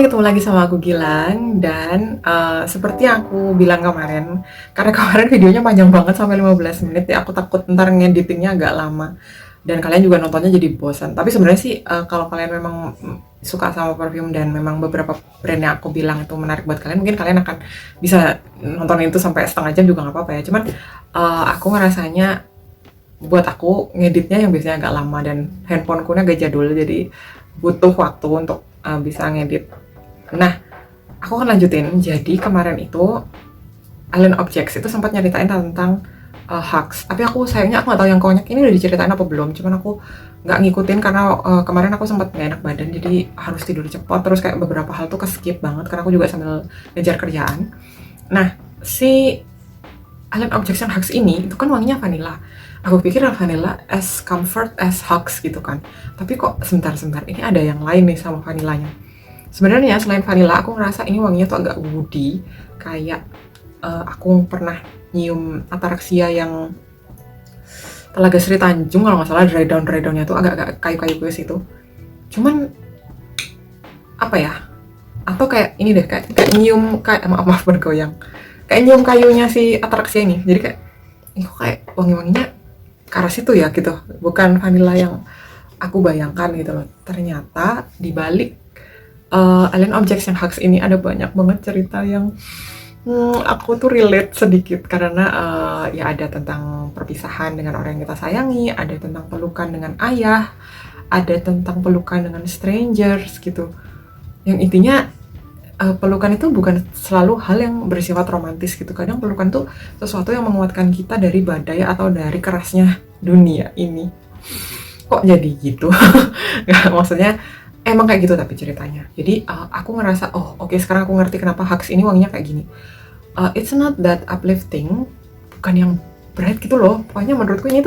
Hai, ketemu lagi sama aku Gilang dan seperti yang aku bilang kemarin, karena kemarin videonya panjang banget sampai 15 menit ya, aku takut ntar ngeditingnya agak lama dan kalian juga nontonnya jadi bosan. Tapi sebenarnya sih kalau kalian memang suka sama perfume dan memang beberapa brand yang aku bilang itu menarik buat kalian, mungkin kalian akan bisa nonton itu sampai setengah jam juga nggak apa-apa ya. Cuman aku ngerasanya buat aku ngeditnya yang biasanya agak lama dan handphoneku agak jadul, jadi butuh waktu untuk bisa ngedit. Nah, aku akan lanjutin. Jadi kemarin itu Alien Objects itu sempat nyeritain tentang Hugs. Tapi aku sayangnya aku nggak tahu yang konyak ini udah diceritain apa belum. Cuman aku nggak ngikutin karena kemarin aku sempat nggak enak badan, jadi harus tidur cepat. Terus kayak beberapa hal tuh skip banget karena aku juga sambil ngejar kerjaan. Nah, si Alien Objects yang Hugs ini itu kan wanginya vanilla. Aku pikir vanilla as comfort as Hugs gitu kan. Tapi kok sebentar-sebentar ini ada yang lain nih sama vanillanya. Sebenarnya selain vanilla, aku ngerasa ini wanginya tuh agak woody, kayak aku pernah nyium Ataraxia yang Telaga Sri Tanjung kalau nggak salah, dry downnya tuh agak-agak kayu-kayu ke situ. Cuman apa ya? Atau kayak ini deh, kayak nyium kayak maaf bergoyang. Kayak nyium kayunya si Ataraxia ini. Jadi kayak ini kok kayak wangi-wanginya ke arah situ ya gitu. Bukan vanilla yang aku bayangkan gitu loh. Ternyata di balik Alien Objects and Hugs ini ada banyak banget cerita yang aku tuh relate sedikit karena ya ada tentang perpisahan dengan orang yang kita sayangi, ada tentang pelukan dengan ayah, ada tentang pelukan dengan strangers gitu. Yang intinya pelukan itu bukan selalu hal yang bersifat romantis gitu. Kadang pelukan tuh sesuatu yang menguatkan kita dari badai atau dari kerasnya dunia ini. Kok jadi gitu? Nggak, maksudnya emang kayak gitu tapi ceritanya. Jadi aku ngerasa, oh oke, sekarang aku ngerti kenapa Hugs ini wanginya kayak gini. It's not that uplifting, bukan yang bright gitu loh. Pokoknya menurutku ini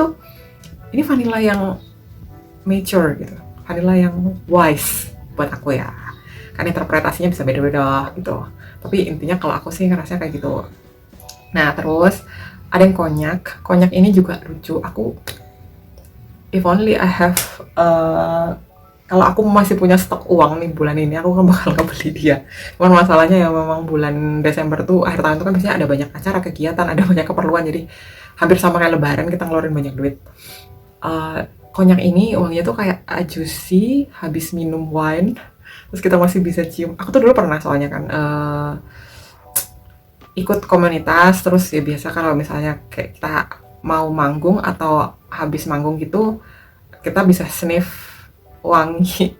vanilla yang mature gitu, vanilla yang wise buat aku ya. Kan interpretasinya bisa beda-beda gitu. Tapi intinya kalau aku sih ngerasa kayak gitu. Nah terus ada yang konyak ini juga lucu. Aku if only I have kalau aku masih punya stok uang nih bulan ini, aku kan bakal kebeli dia. Cuman masalahnya ya memang bulan Desember tuh, akhir tahun tuh kan biasanya ada banyak acara, kegiatan, ada banyak keperluan, jadi hampir sama kayak lebaran kita ngeluarin banyak duit. Konyak ini uangnya tuh kayak juicy, habis minum wine, terus kita masih bisa cium. Aku tuh dulu pernah soalnya kan ikut komunitas, terus ya biasa kalau misalnya kayak kita mau manggung atau habis manggung gitu, kita bisa sniff wangi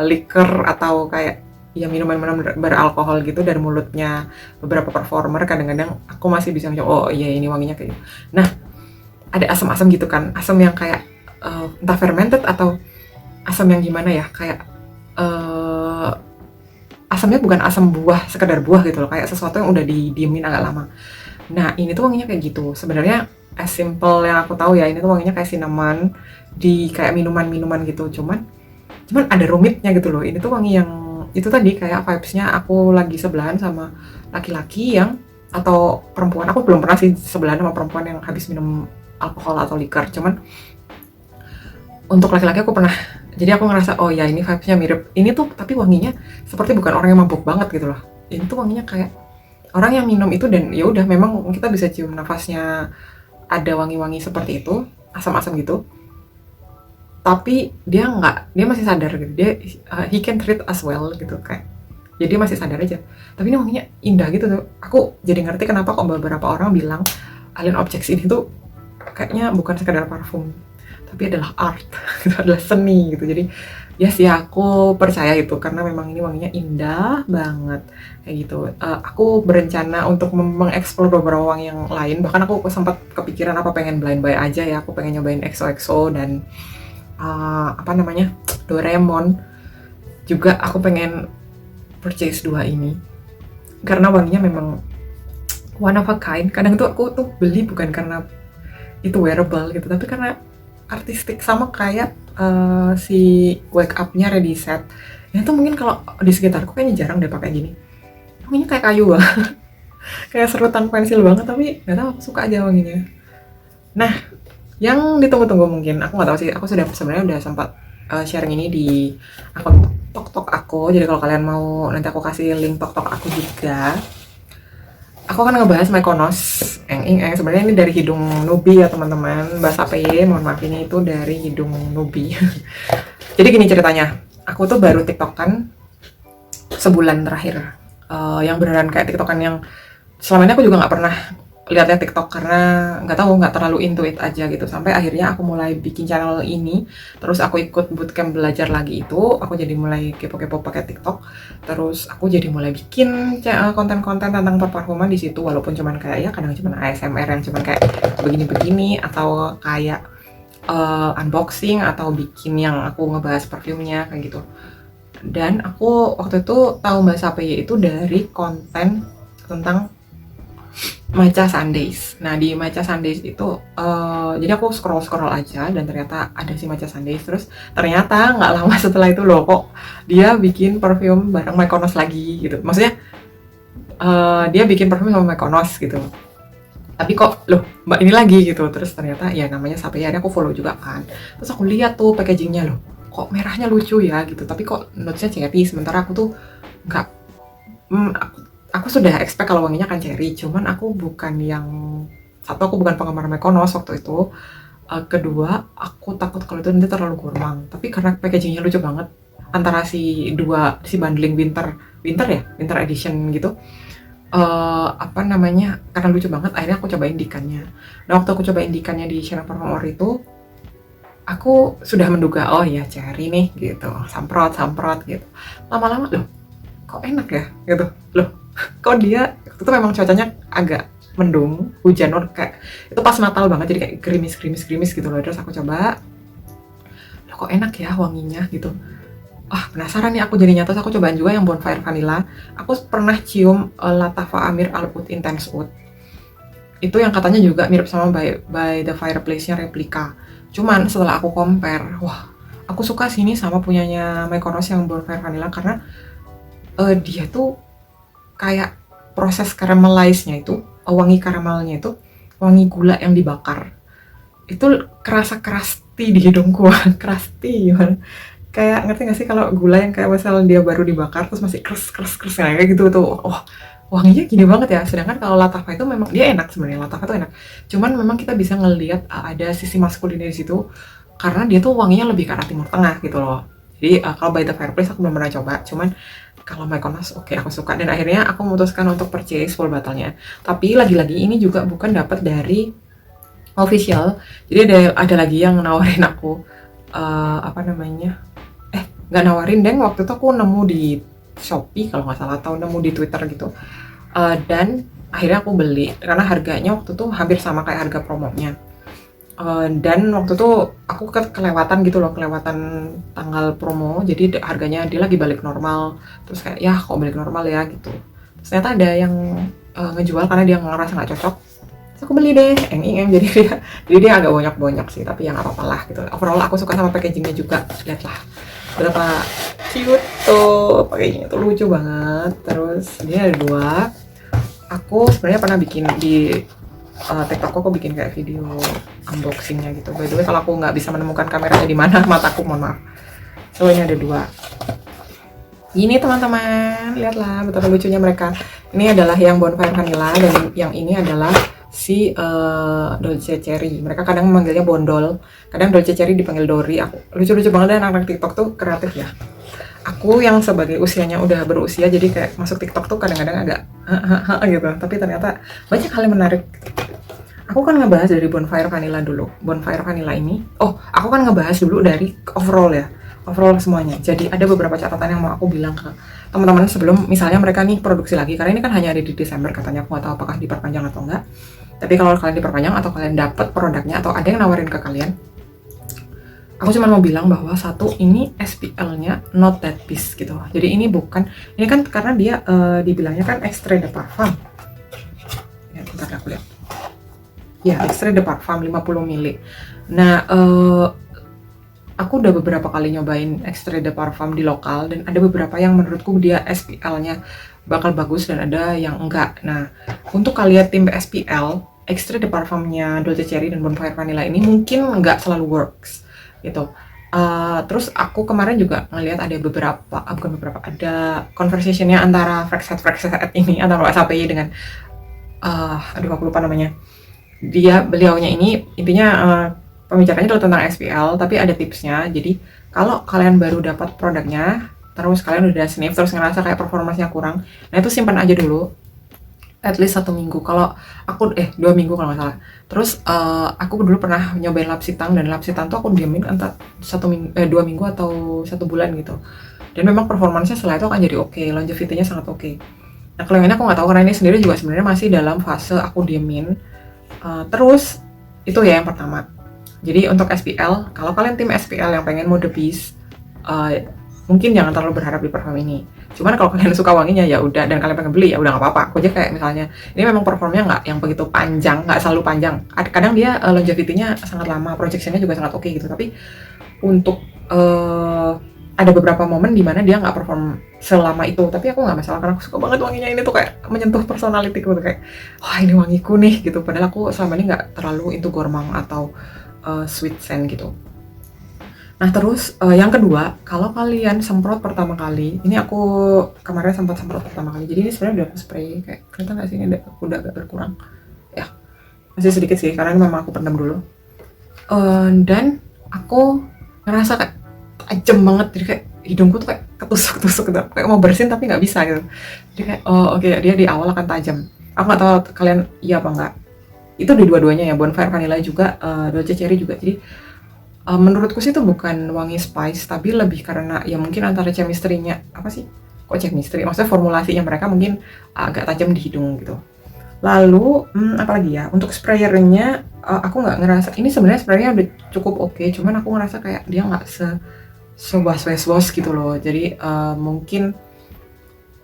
liquor atau kayak ya minuman-minuman beralkohol gitu dari mulutnya beberapa performer. Kadang-kadang aku masih bisa ngomong, oh iya ini wanginya kayak gitu. Nah ada asam-asam gitu kan, asam yang kayak entah fermented atau asam yang gimana ya, kayak asamnya bukan asam buah, sekedar buah gitu loh, kayak sesuatu yang udah didiemin agak lama. Nah ini tuh wanginya kayak gitu. Sebenarnya as simple yang aku tahu ya, ini tuh wanginya kayak cinnamon di kayak minuman-minuman gitu. Cuman ada rumitnya gitu loh. Ini tuh wangi yang itu tadi kayak vibes-nya aku lagi sebelahan sama laki-laki yang atau perempuan. Aku belum pernah sih sebelahan sama perempuan yang habis minum alkohol atau liquor. Cuman untuk laki-laki aku pernah. Jadi aku ngerasa oh ya ini vibes-nya mirip. Ini tuh tapi wanginya seperti bukan orang yang mabuk banget gitu loh. Ini tuh wanginya kayak orang yang minum itu dan ya udah memang kita bisa cium nafasnya, ada wangi-wangi seperti itu, asam-asam gitu. Tapi dia masih sadar gitu. He can treat as well gitu kayak. Jadi masih sadar aja. Tapi ini wanginya indah gitu tuh. Aku jadi ngerti kenapa kok beberapa orang bilang Alien Objects ini tuh kayaknya bukan sekedar parfum, tapi adalah art, gitu, adalah seni gitu. Jadi yes ya aku percaya itu karena memang ini wanginya indah banget kayak gitu. Aku berencana untuk mengeksplor beberapa wangi yang lain. Bahkan aku sempat kepikiran apa pengen blind buy aja ya. Aku pengen nyobain XOXO dan Doraemon. Juga aku pengen purchase dua ini karena wanginya memang one of a kind. Kadang tuh aku tuh beli bukan karena itu wearable gitu, tapi karena artistik, sama kayak si wake up-nya Ready Set. Itu mungkin kalau di sekitarku kayaknya jarang deh pakai gini. Wanginya kayak kayu banget. Kayak serutan pensil banget, tapi nggak tahu aku suka aja wanginya. Nah, yang ditunggu-tunggu mungkin, aku nggak tahu sih, aku sebenarnya udah sempat sharing ini di akun TokTok aku. Jadi kalau kalian mau, nanti aku kasih link TokTok aku juga. Aku akan ngebahas Mykonos, sebenarnya ini dari hidung Nubi ya teman-teman. Bahasa PY, mohon maaf, ini itu dari hidung Nubi. Jadi gini ceritanya, aku tuh baru TikTokan sebulan terakhir. Yang beneran kayak TikTokan yang selama ini aku juga nggak pernah lihatnya TikTok karena nggak tahu, nggak terlalu into it aja gitu. Sampai akhirnya aku mulai bikin channel ini, terus aku ikut bootcamp belajar lagi itu, aku jadi mulai kepo-kepo pakai TikTok. Terus aku jadi mulai bikin konten-konten tentang perparfuman di situ, walaupun cuman kayak ya kadang cuman ASMR yang cuman kayak begini-begini, atau kayak unboxing, atau bikin yang aku ngebahas parfumnya kayak gitu. Dan aku waktu itu tahu Mbak Sapeye itu dari konten tentang Matcha Sundays. Nah di Matcha Sundays itu jadi aku scroll aja dan ternyata ada si Matcha Sundays. Terus ternyata nggak lama setelah itu loh kok dia bikin parfum bareng Mykonos lagi gitu. Maksudnya dia bikin parfum sama Mykonos gitu. Tapi kok loh Mbak ini lagi gitu. Terus ternyata ya namanya Sapeye, aku follow juga kan. Terus aku lihat tuh packagingnya, loh kok merahnya lucu ya gitu. Tapi kok notesnya cherry, sementara aku tuh nggak aku sudah expect kalau wanginya akan cherry, cuman aku bukan yang satu, aku bukan penggemar Mykonos waktu itu. Kedua, aku takut kalau itu nanti terlalu gurmang. Tapi karena packagingnya lucu banget, antara si bundling winter edition gitu. Apa namanya? Karena lucu banget, akhirnya aku cobain dikannya. Nah waktu aku cobain dikannya di Chanel Parfum itu, aku sudah menduga oh ya cherry nih gitu, samprot gitu. Lama-lama loh, kok enak ya gitu loh. Kok dia itu memang cuacanya agak mendung, hujan, kayak itu pas Natal banget, jadi kayak gerimis gitu loh. Terus aku coba, loh kok enak ya wanginya gitu. Penasaran nih aku jadinya. Terus aku cobain juga yang Bonfire Vanilla. Aku pernah cium Lattafa Amir Al Oud Intense Oud. Itu yang katanya juga mirip sama by the Fireplace-nya replika. Cuman setelah aku compare, wah aku suka sini sama punyanya Mykonos yang Bonfire Vanilla karena dia tuh kayak proses caramelize-nya itu, wangi karamelnya itu, wangi gula yang dibakar. Itu kerasa crusty di hidungku, crusty gimana? Kayak ngerti gak sih kalau gula yang kayak misalnya dia baru dibakar terus masih kres kayak gitu tuh. Wanginya gini banget ya. Sedangkan kalau Lattafa itu memang dia enak sebenarnya, Lattafa itu enak. Cuman memang kita bisa ngelihat ada sisi maskulin di situ karena dia tuh wanginya lebih ke arah Timur Tengah gitu loh. Jadi kalau By the Fireplace aku belum pernah coba, cuman kalau Mykonos oke, aku suka, dan akhirnya aku memutuskan untuk purchase full bottle-nya. Tapi lagi-lagi ini juga bukan dapat dari official, jadi ada lagi yang nawarin aku apa namanya, nggak nawarin deng, waktu itu aku nemu di Shopee kalau nggak salah, atau nemu di Twitter gitu. Dan akhirnya aku beli karena harganya waktu itu hampir sama kayak harga promonya. Dan waktu itu aku kelewatan gitu loh, kelewatan tanggal promo, jadi harganya dia lagi balik normal. Terus kayak ya kok balik normal ya gitu. Terus ternyata ada yang ngejual karena dia ngerasa nggak cocok. Terus aku beli deh, jadi dia agak bonyok sih, tapi ya nggak apa-apa lah gitu. Overall aku suka sama packagingnya juga, lihatlah berapa cute tuh, packagingnya tuh lucu banget. Terus dia ada dua. Aku sebenarnya pernah bikin di TikTok aku bikin kayak video unboxingnya gitu. By the way, kalau aku nggak bisa menemukan kameranya di mana, mataku mohon maaf. So ini ada dua. Ini teman-teman, lihatlah betapa lucunya mereka. Ini adalah yang Bonfire Vanilla dan yang ini adalah si Dolce Cherry. Mereka kadang memanggilnya Bondol, kadang Dolce Cherry dipanggil Dori. Aku lucu-lucu banget, dan anak-anak TikTok tuh kreatif ya. Aku yang sebagai usianya udah berusia, jadi kayak masuk TikTok tuh kadang-kadang agak gitu. Tapi ternyata banyak hal yang menarik. Aku kan ngebahas dari Bonfire Vanilla dulu. Bonfire Vanilla ini, aku kan ngebahas dulu dari overall ya, overall semuanya. Jadi ada beberapa catatan yang mau aku bilang ke teman-teman sebelum misalnya mereka nih produksi lagi, karena ini kan hanya ada di Desember katanya. Aku nggak tahu apakah diperpanjang atau enggak. Tapi kalau kalian diperpanjang atau kalian dapat produknya atau ada yang nawarin ke kalian, aku cuma mau bilang bahwa satu, ini SPL-nya not that piece gitu. Jadi ini bukan, ini kan karena dia dibilangnya kan extrait de parfum. Ya, bentar aku lihat. Ya, extrait de parfum 50 ml. Nah, aku udah beberapa kali nyobain extrait de parfum di lokal, dan ada beberapa yang menurutku dia SPL-nya bakal bagus dan ada yang enggak. Nah, untuk kalian tim SPL, extrait de parfumnya Dolce Cherry dan Bonfire Vanilla ini mungkin enggak selalu works gitu. Terus aku kemarin juga ngelihat ada beberapa, bukan beberapa, ada conversation-nya antara Frexhead ini, antara Pak SAPI dengan, aduh aku lupa namanya. Beliaunya ini intinya, pembicaraannya adalah tentang SPL, tapi ada tipsnya. Jadi kalau kalian baru dapat produknya, terus kalian udah sniff, terus ngerasa kayak performanya kurang, nah itu simpan aja dulu at least 1 minggu. Kalau aku 2 minggu kalau nggak salah. Terus aku dulu pernah nyobain lapsitang, dan lapsitang tuh aku diamin entah 2 minggu atau 1 bulan gitu. Dan memang performancenya setelah itu akan jadi oke, longevity-nya sangat oke. Nah kalau yang ini aku nggak tahu, karena ini sendiri juga sebenarnya masih dalam fase aku diemin. Terus itu ya yang pertama. Jadi untuk SPL, kalau kalian tim SPL yang pengen mode beast, mungkin jangan terlalu berharap di perform ini. Cuman kalau kalian suka wanginya ya udah, dan kalian pengen beli ya udah nggak apa-apa. Aku aja kayak misalnya ini memang performnya nggak yang begitu panjang, nggak selalu panjang. Kadang dia longevity-nya sangat lama, projection-nya juga sangat oke gitu. Tapi untuk ada beberapa momen di mana dia nggak perform selama itu, tapi aku nggak masalah karena aku suka banget wanginya. Ini tuh kayak menyentuh personality ku, kayak wah ini wangiku nih gitu. Padahal aku selama ini nggak terlalu into gourmand atau sweet scent gitu. Nah terus yang kedua, kalau kalian semprot pertama kali, ini aku kemarin sempat semprot pertama kali. Jadi ini sebenarnya udah aku spray, kayak kelihatan nggak sih ini udah agak berkurang. Ya masih sedikit sih karena memang aku pendam dulu. Dan aku ngerasa kayak tajam banget, jadi kayak hidungku tuh kayak ketusuk-tusuk gitu, kayak mau bersin tapi nggak bisa gitu. Jadi kayak oh oke, dia di awal akan tajam. Aku nggak tahu kalian iya apa enggak. Itu di dua-duanya ya, Bonfire Vanilla juga, Dolce Cherry juga. Jadi menurutku sih itu bukan wangi spice, tapi lebih karena ya mungkin antara chemistry-nya apa sih? Kok chemistry? Maksudnya formulasinya mereka mungkin agak tajam di hidung gitu. Lalu apalagi ya, untuk sprayernya aku nggak ngerasa ini, sebenarnya sprayernya udah cukup oke, cuman aku ngerasa kayak dia nggak was gitu loh. Jadi mungkin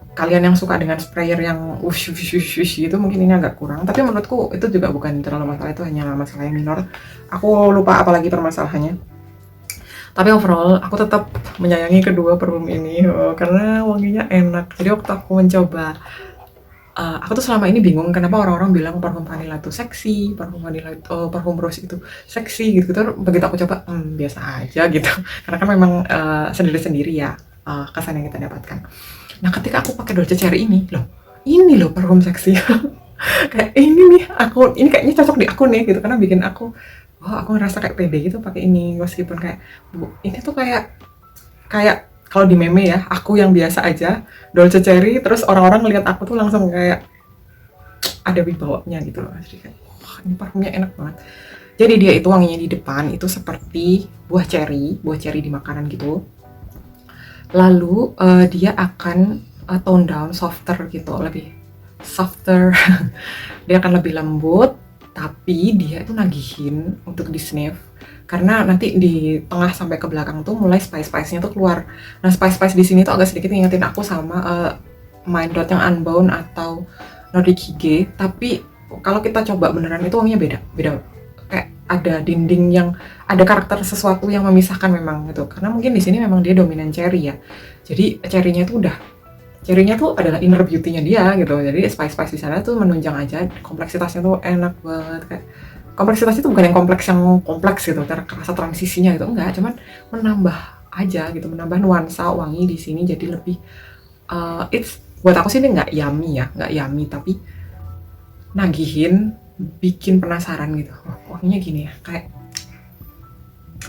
kalian yang suka dengan sprayer yang wush wush wush wush gitu mungkin ini agak kurang, tapi menurutku itu juga bukan terlalu masalah, itu hanya masalah yang minor. Aku lupa apalagi permasalahannya. Tapi overall aku tetap menyayangi kedua parfum ini karena wanginya enak. Jadi waktu aku mencoba, aku tuh selama ini bingung kenapa orang-orang bilang parfum vanilla itu seksi, parfum vanilla itu, parfum rose itu seksi gitu. Terus begitu aku coba, biasa aja gitu. Karena kan memang sendiri-sendiri ya kesan yang kita dapatkan. Nah ketika aku pakai Dolce Cherry ini loh parfum seksi. Kayak ini nih, ini kayaknya cocok di aku nih gitu, karena bikin aku aku ngerasa kayak pede gitu pakai ini, meskipun kayak ini tuh kayak kayak kalau di meme ya, aku yang biasa aja Dolce Cherry, terus orang-orang ngelihat aku tuh langsung kayak ada wibawanya gitu loh. Jadi kayak wah ini parfumnya enak banget. Jadi dia itu wanginya di depan itu seperti buah cherry di makanan gitu. Lalu dia akan tone down, softer gitu, lebih softer. Dia akan lebih lembut, tapi dia itu nagihin untuk di sniff. Karena nanti di tengah sampai ke belakang tuh mulai spice-spice-nya tuh keluar. Nah spice-spice di sini tuh agak sedikit ngingetin aku sama Mind Dot yang Unbound atau Nordic Hige, tapi kalau kita coba beneran itu wanginya beda. Kayak ada dinding yang ada karakter sesuatu yang memisahkan memang gitu. Karena mungkin di sini memang dia dominan cherry ya. Jadi cherry-nya tuh adalah inner beauty-nya dia gitu. Jadi spice-spice di sana tuh menunjang aja, kompleksitasnya tuh enak banget. Kayak kompleksitasnya tuh bukan yang kompleks gitu, terasa transisinya gitu, enggak, cuman menambah aja gitu, menambah nuansa wangi di sini jadi lebih buat aku sih ini nggak yummy tapi nagihin, bikin penasaran gitu. Wanginya gini ya, kayak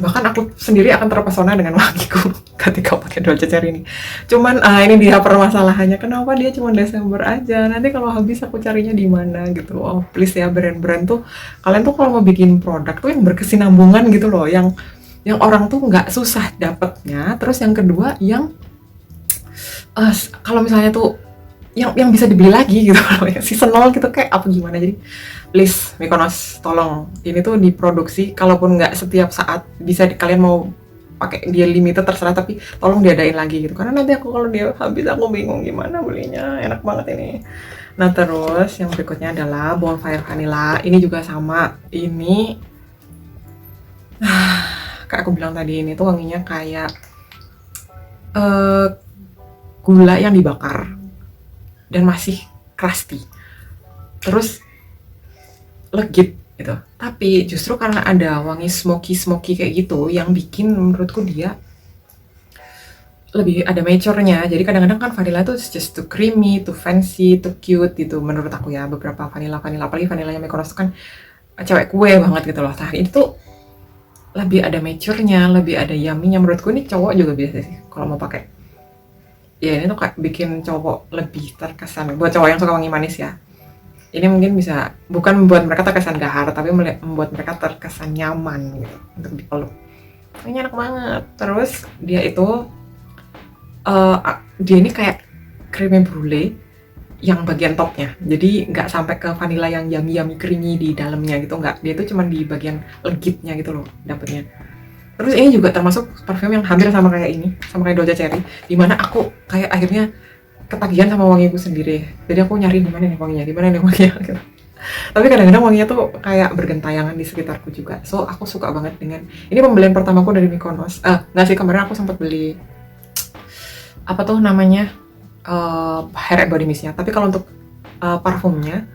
bahkan aku sendiri akan terpesona dengan wangiku ketika pakai Dolce Cherry ini. Cuman ini dia permasalahannya, kenapa dia cuma Desember aja, nanti kalau habis aku carinya di mana gitu. Oh please ya, brand-brand tuh kalian tuh kalau mau bikin produk tuh yang berkesinambungan gitu loh, yang orang tuh nggak susah dapetnya. Terus yang kedua yang kalau misalnya tuh yang bisa dibeli lagi gitu loh, yang seasonal gitu, kayak apa gimana. Jadi please Mykonos, tolong ini tuh diproduksi, kalaupun nggak setiap saat bisa kalian mau pakai dia limited terserah, tapi tolong diadain lagi gitu, karena nanti aku kalau dia habis aku bingung gimana belinya. Enak banget ini. Nah terus yang berikutnya adalah Bonfire Vanilla. Ini juga sama, ini kayak aku bilang tadi, ini tuh wanginya kayak gula yang dibakar dan masih crusty, terus legit gitu. Tapi justru karena ada wangi smoky kayak gitu yang bikin menurutku dia lebih ada mature-nya. Jadi kadang-kadang kan vanilla tuh just too creamy, too fancy, too cute gitu menurut aku ya. Beberapa vanilla apalagi vanillanya Mykonos tuh kan cewek kue banget gitu loh. Nah, ini tuh lebih ada mature-nya, lebih ada yummy-nya. Menurutku ini cowok juga biasa sih kalau mau pakai. Ya ini tuh kayak bikin cowok lebih terkesan. Buat cowok yang suka wangi manis ya. Ini mungkin bisa bukan membuat mereka terkesan gahar, tapi membuat mereka terkesan nyaman gitu untuk dipeluk. Ini enak banget. Terus dia ini kayak creme brulee yang bagian topnya, jadi nggak sampai ke vanilla yang yummy creamy di dalamnya gitu, nggak. Dia itu cuma di bagian legitnya gitu loh dapetnya. Terus ini juga termasuk parfum yang hampir sama kayak ini, sama kayak Dolce Cherry, dimana aku kayak akhirnya ketagihan sama wangiku sendiri. Jadi aku nyari di mana nih wanginya, di mana nih wanginya gitu. Tapi kadang-kadang wanginya tuh kayak bergentayangan di sekitarku juga. So aku suka banget dengan ini. Pembelian pertamaku dari Mykonos. Nggak sih, kemarin aku sempat beli apa tuh namanya, hair and body mist-nya. Tapi kalau untuk parfumnya,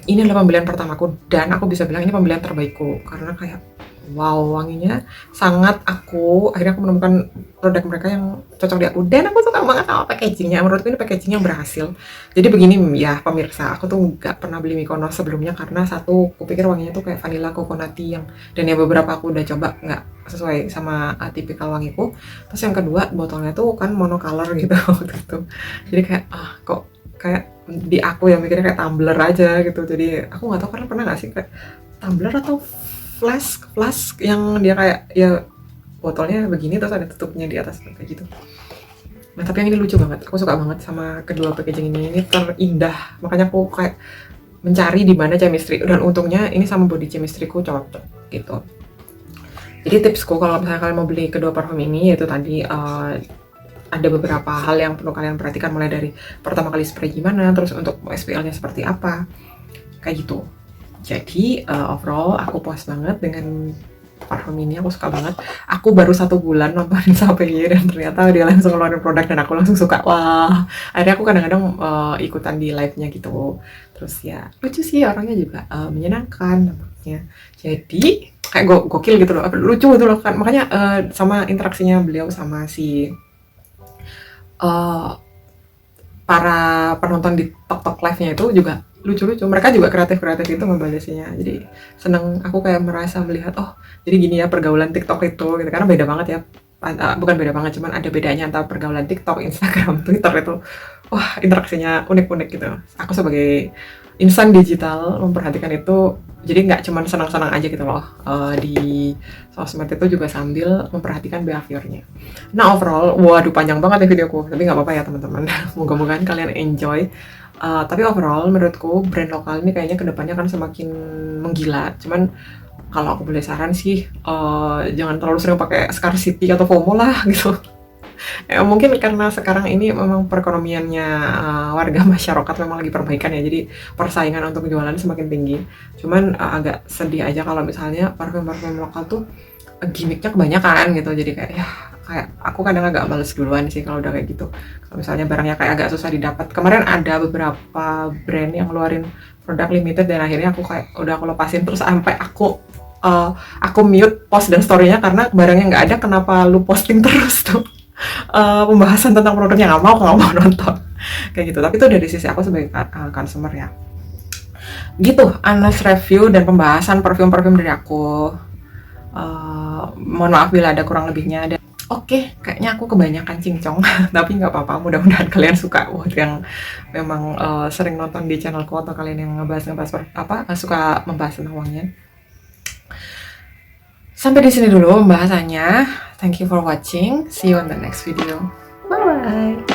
ini adalah pembelian pertamaku dan aku bisa bilang ini pembelian terbaikku karena kayak wow, wanginya sangat akhirnya aku menemukan produk mereka yang cocok di aku dan aku suka banget sama packagingnya. Menurutku ini packaging yang berhasil. Jadi begini ya pemirsa, aku tuh nggak pernah beli Mykonos sebelumnya karena satu, aku pikir wanginya tuh kayak vanilla coconutty dan ya beberapa aku udah coba nggak sesuai sama tipikal wangiku. Terus yang kedua, botolnya tuh kan monocolor gitu waktu itu. Jadi kayak kok kayak di aku yang mikirnya kayak tumbler aja gitu. Jadi aku nggak tahu, karena pernah nggak sih kayak tumbler atau flask yang dia kayak ya botolnya begini terus ada tutupnya di atas kayak gitu. Nah tapi yang ini lucu banget, aku suka banget sama kedua packaging ini terindah, makanya aku kayak mencari di mana chemistry, dan untungnya ini sama body chemistryku cocok gitu. Jadi tipsku kalau misalnya kalian mau beli kedua parfum ini, yaitu tadi ada beberapa hal yang perlu kalian perhatikan, mulai dari pertama kali spray gimana, terus untuk SPL-nya seperti apa, kayak gitu. Jadi overall aku puas banget dengan parfum ini, aku suka banget. Aku baru 1 bulan nontonin sampai dan ternyata dia langsung ngeluarin produk dan aku langsung suka. Wah, akhirnya aku kadang-kadang ikutan di live-nya gitu. Terus ya lucu sih orangnya juga, menyenangkan nampaknya. Jadi kayak gokil gitu loh, lucu gitu loh kan. Makanya sama interaksinya beliau sama si para penonton di TikTok live-nya itu juga lucu-lucu. Mereka juga kreatif itu ngebalesinya. Jadi seneng, aku kayak merasa melihat jadi gini ya pergaulan TikTok itu gitu. Karena beda banget ya. Bukan beda banget, cuman ada bedanya antara pergaulan TikTok, Instagram, Twitter itu. Wah, interaksinya unik-unik gitu. Aku sebagai insan digital memperhatikan itu, jadi nggak cuma senang-senang aja gitu loh. Di sosmed itu juga sambil memperhatikan behaviornya. Nah overall, waduh panjang banget ya videoku, tapi nggak apa-apa ya teman-teman. Moga-moga kalian enjoy. Tapi overall menurutku brand lokal ini kayaknya kedepannya akan semakin menggila. Cuman kalau aku boleh saran sih, jangan terlalu sering pakai scarcity atau FOMO lah gitu. Mungkin karena sekarang ini memang perekonomiannya warga masyarakat memang lagi perbaikan ya, jadi persaingan untuk jualan semakin tinggi. Cuman agak sedih aja kalau misalnya parfum-parfum lokal tuh gimmicknya kebanyakan gitu. Jadi kayak aku kadang agak males duluan sih kalau udah kayak gitu. Kalau misalnya barangnya kayak agak susah didapat. Kemarin ada beberapa brand yang ngeluarin produk limited dan akhirnya aku kayak udah aku lepasin, terus sampai aku mute post dan story-nya karena barangnya nggak ada. Kenapa lu posting terus tuh pembahasan tentang produknya? Nggak mau nonton kayak gitu. Tapi itu dari sisi aku sebagai consumer ya gitu. Honest review dan pembahasan parfum-parfum dari aku. Mohon maaf bila ada kurang lebihnya. Oke, kayaknya aku kebanyakan cincong, tapi nggak apa-apa. Mudah-mudahan kalian suka. Buat yang memang sering nonton di channelku atau kalian yang suka membahas tentang wangian. Sampai di sini dulu pembahasannya. Thank you for watching. See you on the next video. Bye bye.